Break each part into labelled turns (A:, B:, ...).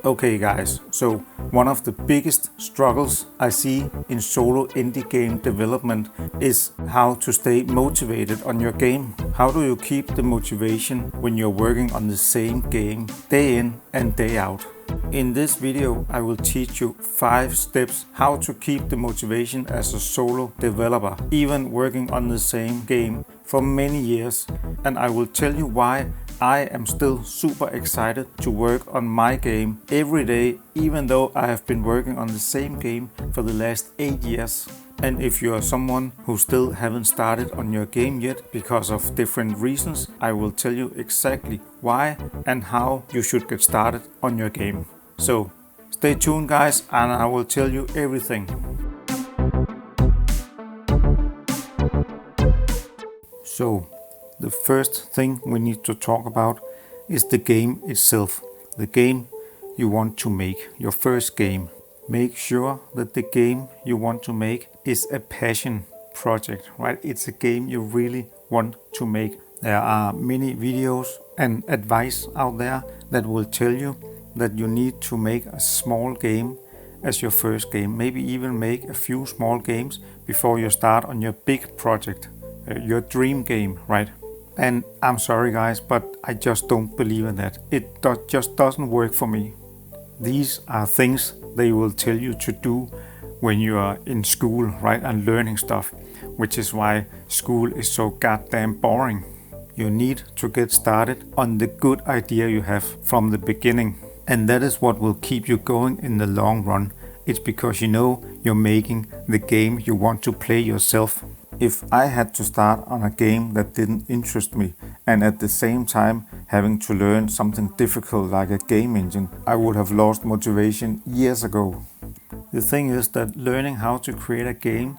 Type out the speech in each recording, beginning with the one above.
A: Okay guys, so one of the biggest struggles I see in solo indie game development is how to stay motivated on your game. How do you keep the motivation when you're working on the same game day in and day out? In this video I will teach you 5 steps how to keep the motivation as a solo developer, even working on the same game for many years, and I will tell you why I am still super excited to work on my game every day, even though I have been working on the same game for the last 8 years. And if you are someone who still haven't started on your game yet because of different reasons, I will tell you exactly why and how you should get started on your game. So stay tuned guys, and I will tell you everything. So the first thing we need to talk about is the game itself, the game you want to make, your first game. Make sure that the game you want to make is a passion project, right? It's a game you really want to make. There are many videos and advice out there that will tell you that you need to make a small game as your first game, maybe even make a few small games before you start on your big project, your dream game, right? And I'm sorry guys, but I just don't believe in that. It just doesn't work for me. These are things they will tell you to do when you are in school, right, and learning stuff, which is why school is so goddamn boring. You need to get started on the good idea you have from the beginning. And that is what will keep you going in the long run. It's because you know you're making the game you want to play yourself. If I had to start on a game that didn't interest me and at the same time having to learn something difficult like a game engine, I would have lost motivation years ago. The thing is that learning how to create a game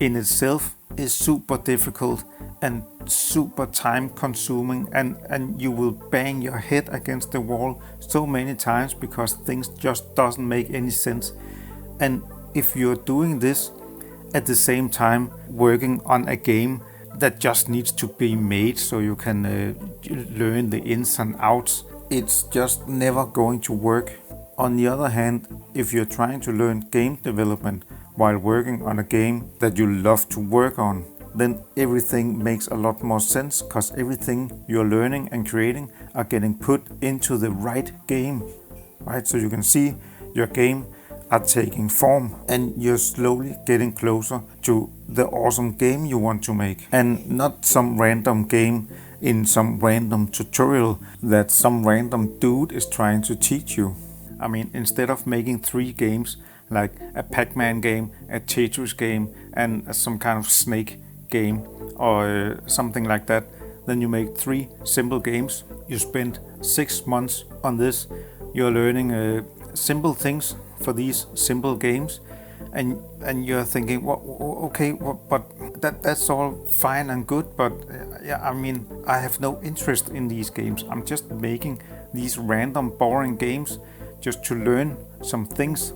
A: in itself is super difficult and super time consuming, and you will bang your head against the wall so many times because things just doesn't make any sense. And if you're doing this at the same time working on a game that just needs to be made so you can learn the ins and outs, it's just never going to work. On the other hand, if you're trying to learn game development while working on a game that you love to work on, then everything makes a lot more sense, because everything you're learning and creating are getting put into the right game, right? So you can see your game are taking form and you're slowly getting closer to the awesome game you want to make, and not some random game in some random tutorial that some random dude is trying to teach you. I mean, instead of making 3 games like a Pac-Man game, a Tetris game, and some kind of snake game or something like that, then you make 3 simple games. You spend 6 months on this. You're learning simple things for these simple games, and you're thinking, well, okay, but that's all fine and good, but yeah, I mean, I have no interest in these games. I'm just making these random boring games just to learn some things.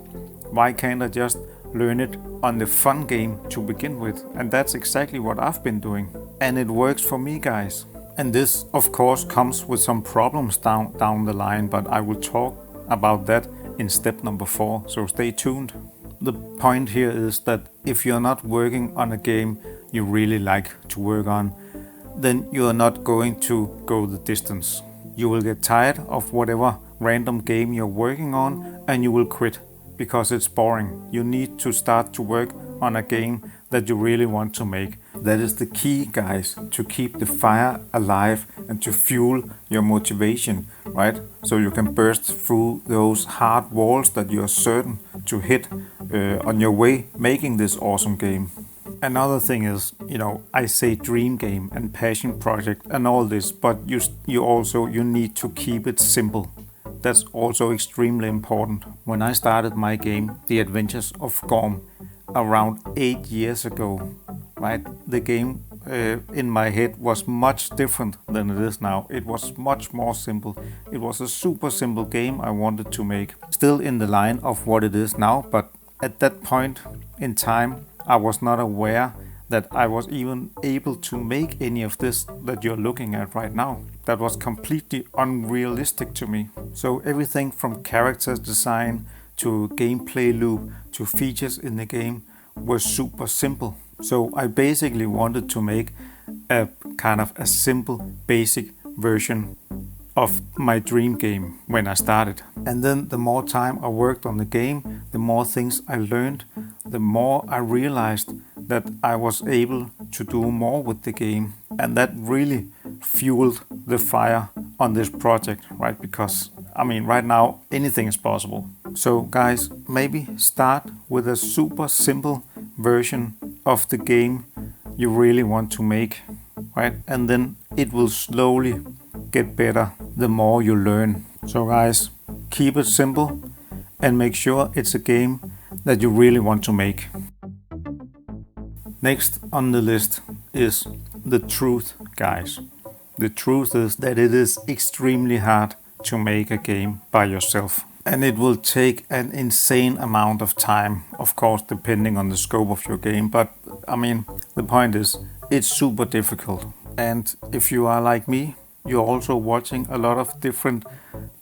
A: Why can't I just learn it on the fun game to begin with? And that's exactly what I've been doing, and it works for me guys. And this of course comes with some problems down the line, but I will talk about that in step number 4, so stay tuned. The point here is that if you're not working on a game you really like to work on, then you are not going to go the distance. You will get tired of whatever random game you're working on and you will quit because it's boring. You need to start to work on a game that you really want to make. That is the key guys, to keep the fire alive and to fuel your motivation, right? So you can burst through those hard walls that you're certain to hit on your way making this awesome game. Another thing is, I say dream game and passion project and all this, but you need to keep it simple. That's also extremely important. When I started my game, The Adventures of GORM, around 8 years ago, right? The game in my head was much different than it is now. It was much more simple. It was a super simple game I wanted to make. Still in the line of what it is now, but at that point in time, I was not aware that I was even able to make any of this that you're looking at right now. That was completely unrealistic to me. So everything from character design to gameplay loop to features in the game was super simple. So I basically wanted to make a kind of a simple basic version of my dream game when I started. And then the more time I worked on the game, the more things I learned, the more I realized that I was able to do more with the game. And that really fueled the fire on this project, right? Because, I mean, right now, anything is possible. So guys, maybe start with a super simple version of the game you really want to make, right? And then it will slowly get better the more you learn. So guys, keep it simple and make sure it's a game that you really want to make. Next on the list is the truth, guys. The truth is that it is extremely hard to make a game by yourself. And it will take an insane amount of time, of course, depending on the scope of your game. But I mean, the point is, it's super difficult. And if you are like me, you're also watching a lot of different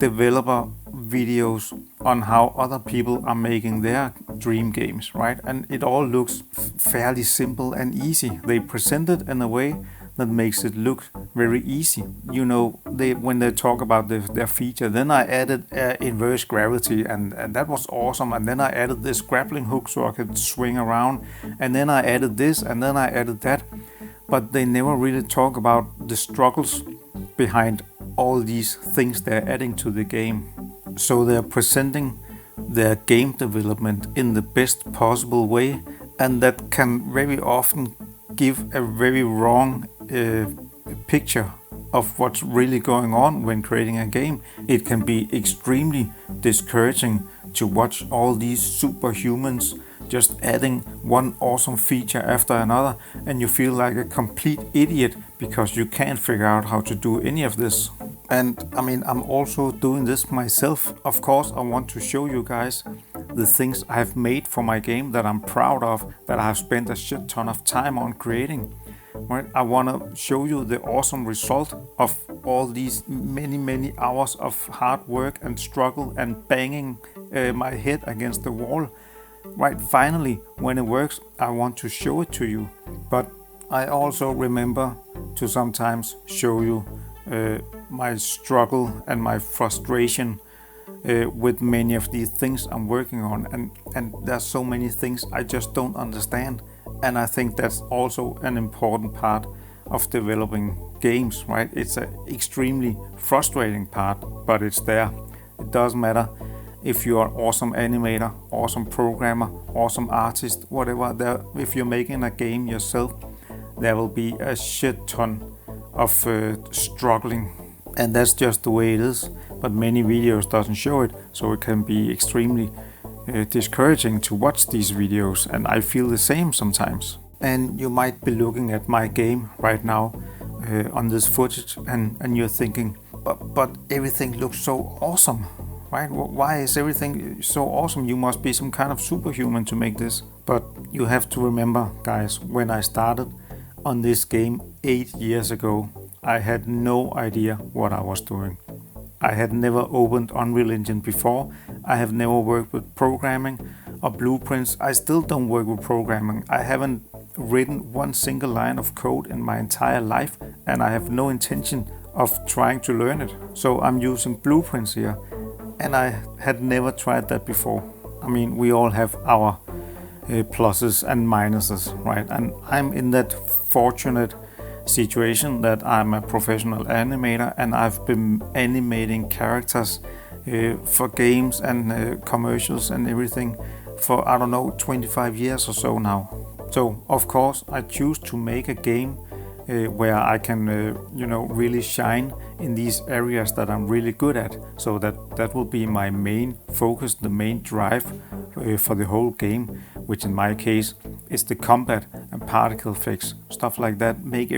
A: developer videos on how other people are making their dream games, right? And it all looks fairly simple and easy. They present it in a way that makes it look very easy. You know, when they talk about their feature, then I added inverse gravity and that was awesome. And then I added this grappling hook so I could swing around. And then I added this and then I added that. But they never really talk about the struggles behind all these things they're adding to the game. So they're presenting their game development in the best possible way, and that can very often give a very wrong picture of what's really going on when creating a game. It can be extremely discouraging to watch all these superhumans just adding one awesome feature after another, and you feel like a complete idiot because you can't figure out how to do any of this. And I mean, I'm also doing this myself. Of course, I want to show you guys the things I've made for my game that I'm proud of, that I've spent a shit ton of time on creating. Right? I want to show you the awesome result of all these many hours of hard work and struggle and banging my head against the wall. Right, finally, when it works, I want to show it to you. But I also remember to sometimes show you my struggle and my frustration with many of these things I'm working on. And there's so many things I just don't understand. And I think that's also an important part of developing games, right? It's an extremely frustrating part, but it's there. It doesn't matter if you are awesome animator, awesome programmer, awesome artist, whatever. If you're making a game yourself, there will be a shit ton of struggling. And that's just the way it is. But many videos doesn't show it, so it can be extremely discouraging to watch these videos, and I feel the same sometimes. And you might be looking at my game right now on this footage and you're thinking, but everything looks so awesome, right? Why is everything so awesome? You must be some kind of superhuman to make this. But you have to remember, guys, when I started on this game 8 years ago, I had no idea what I was doing. I had never opened Unreal Engine before. I have never worked with programming or blueprints. I still don't work with programming. I haven't written one single line of code in my entire life, and I have no intention of trying to learn it. So I'm using blueprints here, and I had never tried that before. I mean, we all have our pluses and minuses, right? And I'm in that fortunate situation that I'm a professional animator, and I've been animating characters for games and commercials and everything for, I don't know, 25 years or so now. So of course I choose to make a game where I can really shine in these areas that I'm really good at. So that will be my main focus, the main drive for the whole game, which in my case is the combat and particle effects, stuff like that. Make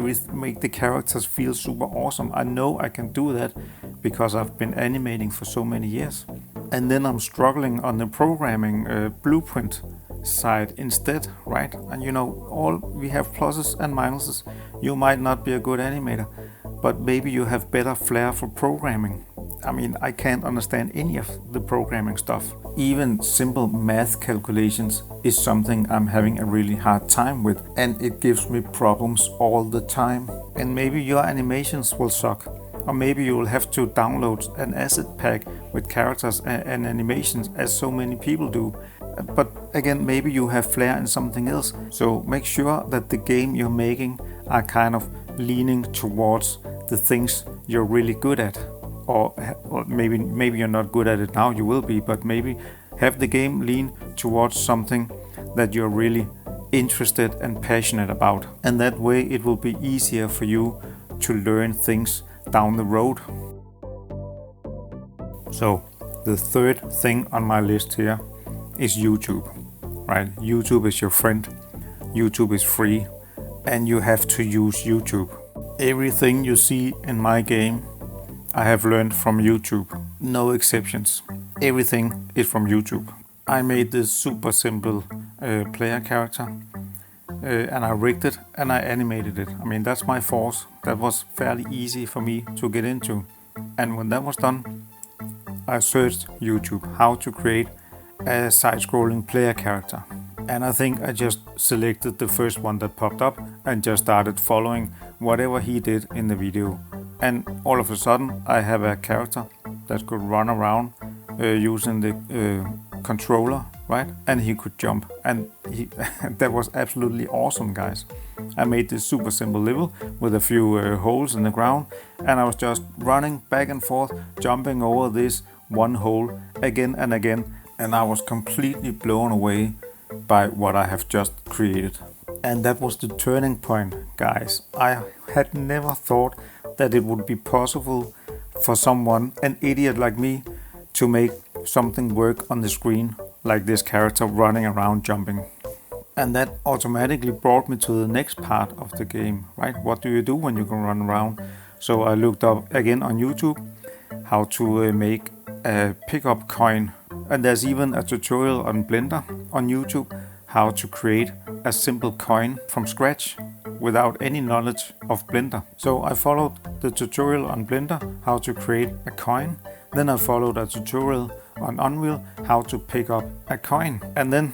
A: the characters feel super awesome. I know I can do that because I've been animating for so many years. And then I'm struggling on the programming blueprint side instead, right? And you know, all we have pluses and minuses. You might not be a good animator, but maybe you have better flair for programming. I mean, I can't understand any of the programming stuff. Even simple math calculations is something I'm having a really hard time with, and it gives me problems all the time. And maybe your animations will suck, or maybe you will have to download an asset pack with characters and animations, as so many people do. But again, maybe you have flair in something else. So make sure that the game you're making are kind of leaning towards the things you're really good at. Or maybe you're not good at it now, you will be, but maybe have the game lean towards something that you're really interested and passionate about. And that way it will be easier for you to learn things down the road. So the third thing on my list here is YouTube, right? YouTube is your friend. YouTube is free and you have to use YouTube. Everything you see in my game I have learned from YouTube, no exceptions. Everything is from YouTube. I made this super simple player character and I rigged it and I animated it. I mean, that's my force. That was fairly easy for me to get into. And when that was done, I searched YouTube how to create a side-scrolling player character. And I think I just selected the first one that popped up and just started following whatever he did in the video. And all of a sudden I have a character that could run around using the controller, right? And he could jump, and that was absolutely awesome, guys. I made this super simple level with a few holes in the ground, and I was just running back and forth, jumping over this one hole again and again, and I was completely blown away by what I have just created. And that was the turning point, guys. I had never thought that it would be possible for someone, an idiot like me, to make something work on the screen like this character running around jumping. And that automatically brought me to the next part of the game, right? What do you do when you can run around? So I looked up again on YouTube how to make a pickup coin. And there's even a tutorial on Blender on YouTube how to create a simple coin from scratch without any knowledge of Blender. So I followed the tutorial on Blender how to create a coin. Then I followed a tutorial on Unreal how to pick up a coin. And then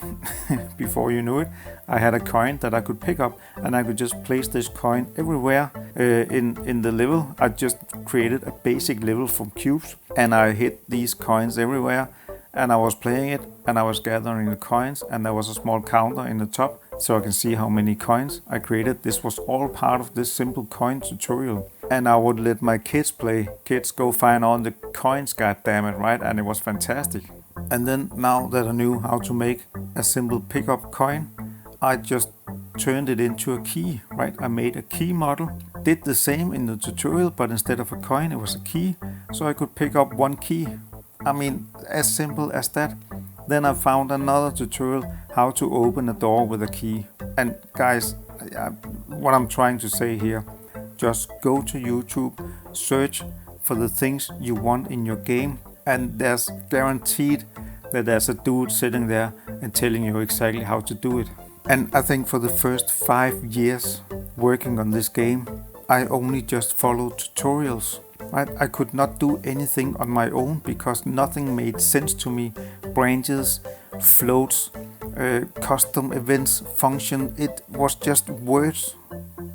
A: before you knew it, I had a coin that I could pick up, and I could just place this coin everywhere in the level. I just created a basic level from cubes, and I hit these coins everywhere. And I was playing it, and I was gathering the coins, and there was a small counter in the top so I can see how many coins I created. This was all part of this simple coin tutorial. And I would let my kids play. Kids, go find all the coins, goddammit, right? And it was fantastic. And then now that I knew how to make a simple pickup coin, I just turned it into a key, right? I made a key model, did the same in the tutorial, but instead of a coin, it was a key, so I could pick up one key. I mean, as simple as that. Then I found another tutorial how to open a door with a key. And guys, what I'm trying to say here, just go to YouTube, search for the things you want in your game, and there's guaranteed that there's a dude sitting there and telling you exactly how to do it. And I think for the first 5 years working on this game, I only just followed tutorials. Right? I could not do anything on my own because nothing made sense to me. Branches, floats, custom events, function, it was just words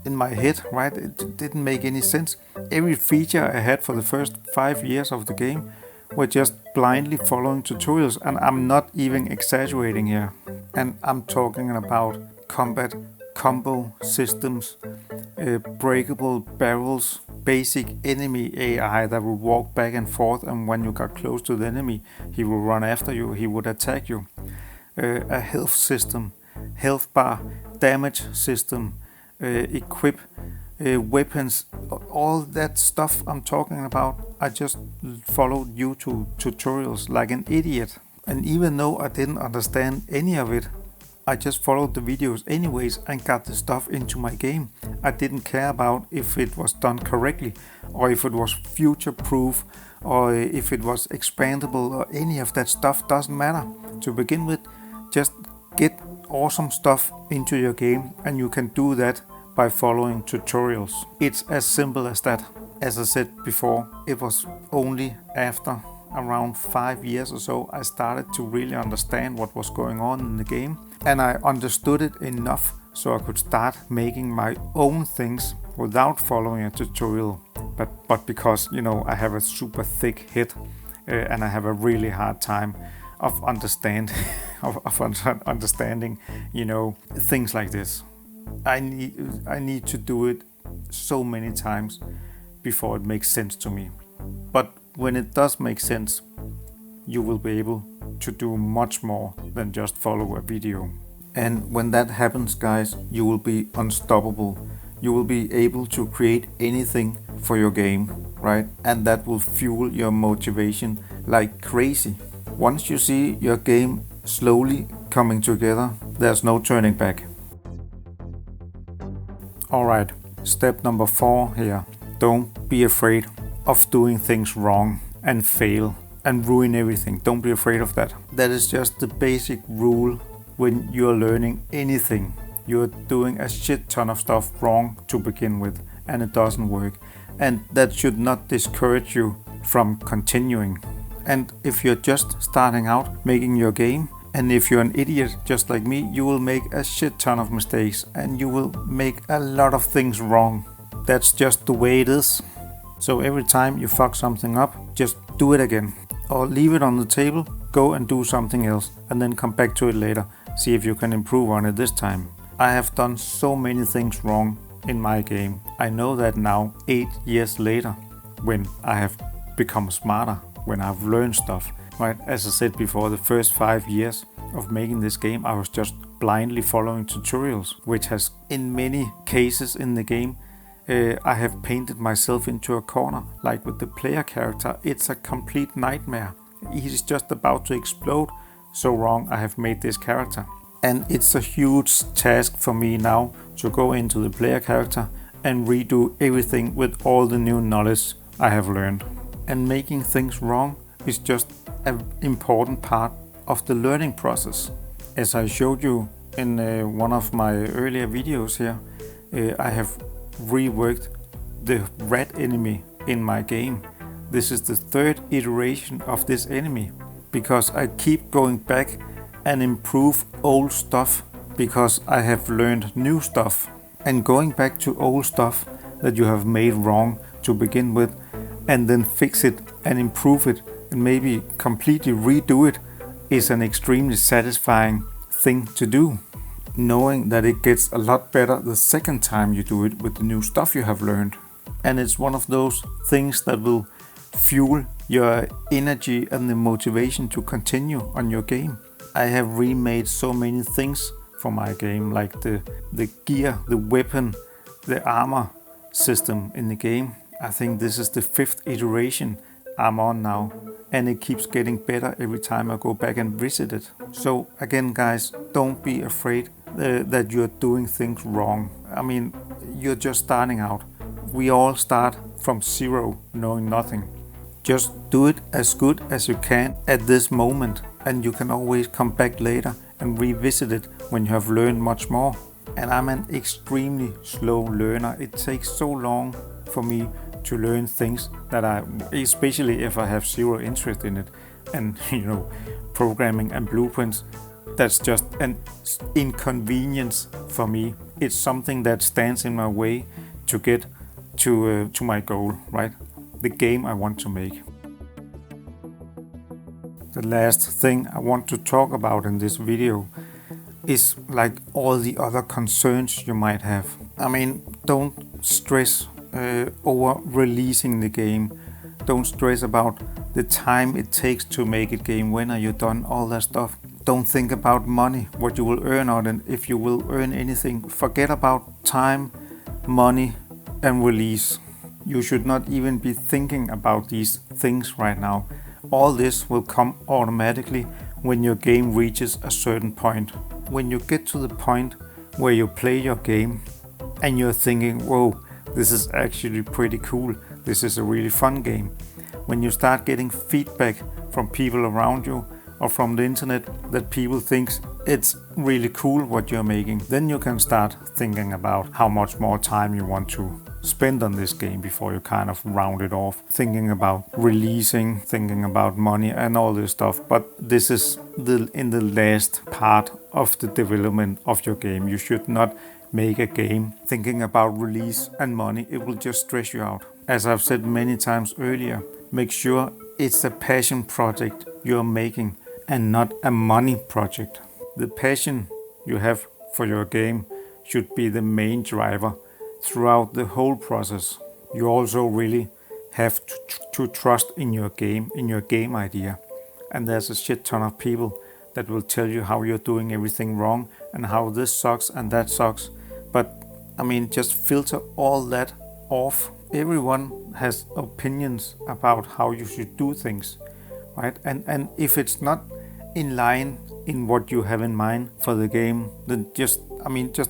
A: in my head, right? It didn't make any sense. Every feature I had for the first 5 years of the game were just blindly following tutorials, and I'm not even exaggerating here. And I'm talking about combat, combo systems, breakable barrels, basic enemy AI that will walk back and forth, and when you got close to the enemy, he will run after you, he would attack you. A health system, health bar, damage system, equip weapons, all that stuff I'm talking about. I just followed YouTube tutorials like an idiot. And even though I didn't understand any of it, I just followed the videos anyways and got the stuff into my game. I didn't care about if it was done correctly, or if it was future proof, or if it was expandable, or any of that stuff. Doesn't matter. To begin with, just get awesome stuff into your game, and you can do that by following tutorials. It's as simple as that. As I said before, it was only after around 5 years or so I started to really understand what was going on in the game, and I understood it enough so I could start making my own things without following a tutorial. But because, you know, I have a super thick head and I have a really hard time of understanding, you know, things like this. I need to do it so many times before it makes sense to me. But when it does make sense, you will be able to do much more than just follow a video. And when that happens, guys, you will be unstoppable. You will be able to create anything for your game, right? And that will fuel your motivation like crazy. Once you see your game slowly coming together, there's no turning back. Alright, step number 4 here. Don't be afraid of doing things wrong and fail and ruin everything. Don't be afraid of that. That is just the basic rule when you're learning anything. You're doing a shit ton of stuff wrong to begin with, and it doesn't work. And that should not discourage you from continuing. And if you're just starting out making your game, and if you're an idiot just like me, you will make a shit ton of mistakes and you will make a lot of things wrong. That's just the way it is. So every time you fuck something up, just do it again. Or leave it on the table, go and do something else, and then come back to it later. See if you can improve on it this time. I have done so many things wrong in my game. I know that now 8 years later, when I have become smarter, when I've learned stuff. Right? As I said before, the first 5 years of making this game, I was just blindly following tutorials, which has in many cases in the game, I have painted myself into a corner. Like with the player character, it's a complete nightmare. He's just about to explode. So wrong I have made this character. And it's a huge task for me now to go into the player character and redo everything with all the new knowledge I have learned. And making things wrong is just an important part of the learning process. As I showed you in one of my earlier videos here, I have reworked the rat enemy in my game. This is the 3rd iteration of this enemy, because I keep going back and improve old stuff because I have learned new stuff. And going back to old stuff that you have made wrong to begin with, and then fix it and improve it and maybe completely redo it, is an extremely satisfying thing to do. Knowing that it gets a lot better the second time you do it with the new stuff you have learned. And it's one of those things that will fuel your energy and the motivation to continue on your game. I have remade so many things for my game, like the gear, the weapon, the armor system in the game. I think this is the 5th iteration I'm on now, and it keeps getting better every time I go back and visit it. So again, guys, don't be afraid that you're doing things wrong. I mean, you're just starting out. We all start from zero, knowing nothing. Just do it as good as you can at this moment, and you can always come back later and revisit it when you have learned much more. And I'm an extremely slow learner. It takes so long for me to learn things that especially if I have zero interest in it, and you know, programming and blueprints, that's just an inconvenience for me. It's something that stands in my way to get to my goal, right? The game I want to make. The last thing I want to talk about in this video is like all the other concerns you might have. I mean, don't stress over releasing the game. Don't stress about the time it takes to make a game. When are you done? All that stuff. Don't think about money, what you will earn on it, if you will earn anything. Forget about time, money, and release. You should not even be thinking about these things right now. All this will come automatically when your game reaches a certain point. When you get to the point where you play your game and you're thinking, whoa, this is actually pretty cool. This is a really fun game. When you start getting feedback from people around you or from the internet that people think it's really cool what you're making, then you can start thinking about how much more time you want to spend on this game before you kind of round it off, thinking about releasing, thinking about money and all this stuff. But this is in the last part of the development of your game. You should not make a game thinking about release and money. It will just stress you out. As I've said many times earlier, make sure it's a passion project you're making and not a money project. The passion you have for your game should be the main driver throughout the whole process. You also really have to trust in your game idea. And there's a shit ton of people that will tell you how you're doing everything wrong and how this sucks and that sucks. But I mean, just filter all that off. Everyone has opinions about how you should do things, right? And if it's not in line in what you have in mind for the game, then just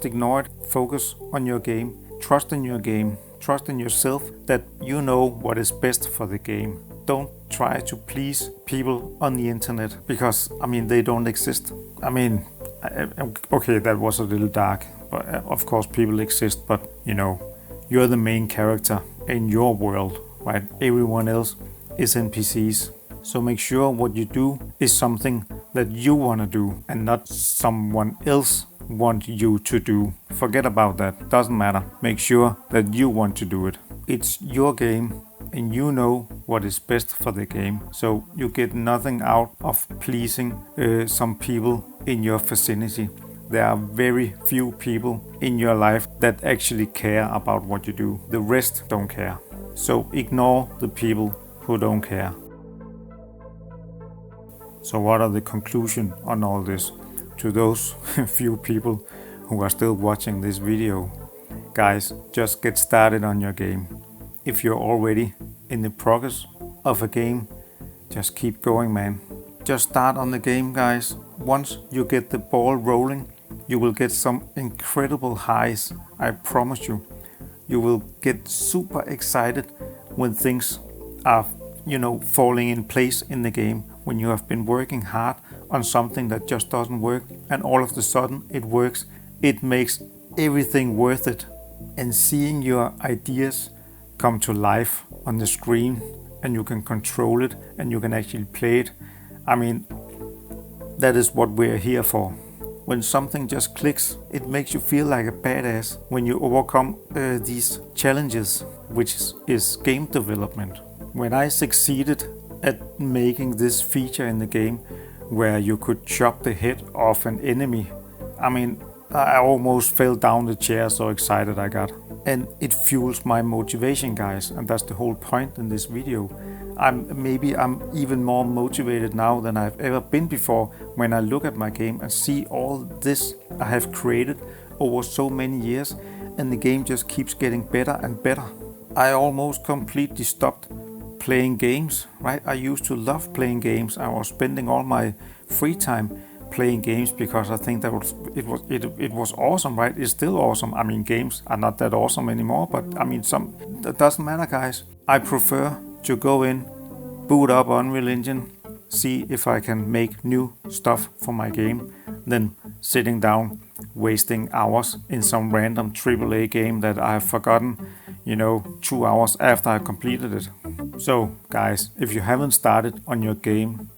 A: ignore it. Focus on your game. Trust in your game. Trust in yourself that you know what is best for the game. Don't try to please people on the internet because, they don't exist. Okay, that was a little dark, but of course people exist, but you're the main character in your world, right? Everyone else is NPCs. So make sure what you do is something that you want to do and not someone else want you to do. Forget about that. Doesn't matter. Make sure that you want to do it. It's your game and you know what is best for the game. So you get nothing out of pleasing some people in your vicinity. There are very few people in your life that actually care about what you do. The rest don't care. So ignore the people who don't care. So what are the conclusion on all this? To those few people who are still watching this video, guys, just get started on your game. If you're already in the progress of a game, just keep going, man. Just start on the game, guys. Once you get the ball rolling, you will get some incredible highs. I promise you. You will get super excited when things are, falling in place in the game. When you have been working hard on something that just doesn't work and all of a sudden it works, it makes everything worth it. And seeing your ideas come to life on the screen and you can control it and you can actually play it, that is what we're here for. When something just clicks, it makes you feel like a badass when you overcome these challenges, which is game development. When I succeeded at making this feature in the game where you could chop the head off an enemy, I almost fell down the chair, so excited I got. And it fuels my motivation, guys, and that's the whole point in this video. I'm even more motivated now than I've ever been before when I look at my game and see all this I have created over so many years, and the game just keeps getting better and better. I almost completely stopped playing games, right? I used to love playing games. I was spending all my free time playing games because I think that it was awesome, right? It's still awesome. Games are not that awesome anymore, but that doesn't matter, guys. I prefer to go in, boot up Unreal Engine, see if I can make new stuff for my game, than sitting down wasting hours in some random AAA game that I have forgotten 2 hours after I completed it. So guys, if you haven't started on your game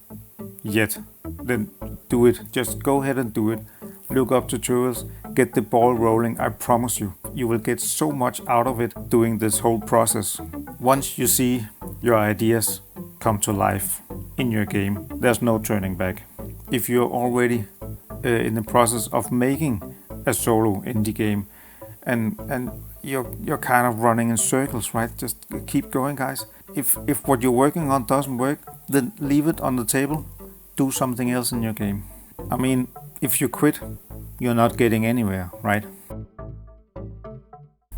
A: yet, then do it. Just go ahead and do it. Look up tutorials, get the ball rolling. I promise you, you will get so much out of it doing this whole process. Once you see your ideas come to life in your game, there's no turning back. If you're already in the process of making a solo indie game and you're kind of running in circles, right? Just keep going, guys. If what you're working on doesn't work, then leave it on the table. Do something else in your game. If you quit, you're not getting anywhere, right?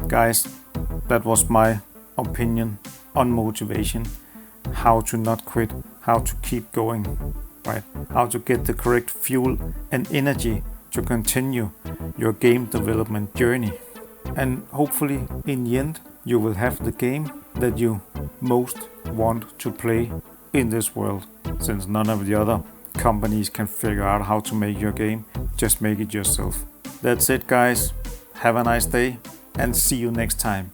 A: Guys, that was my opinion on motivation. How to not quit, how to keep going, right? How to get the correct fuel and energy to continue your game development journey. And hopefully in the end you will have the game that you most want to play in this world, since none of the other companies can figure out how to make your game. Just make it yourself. That's it, guys. Have a nice day and see you next time.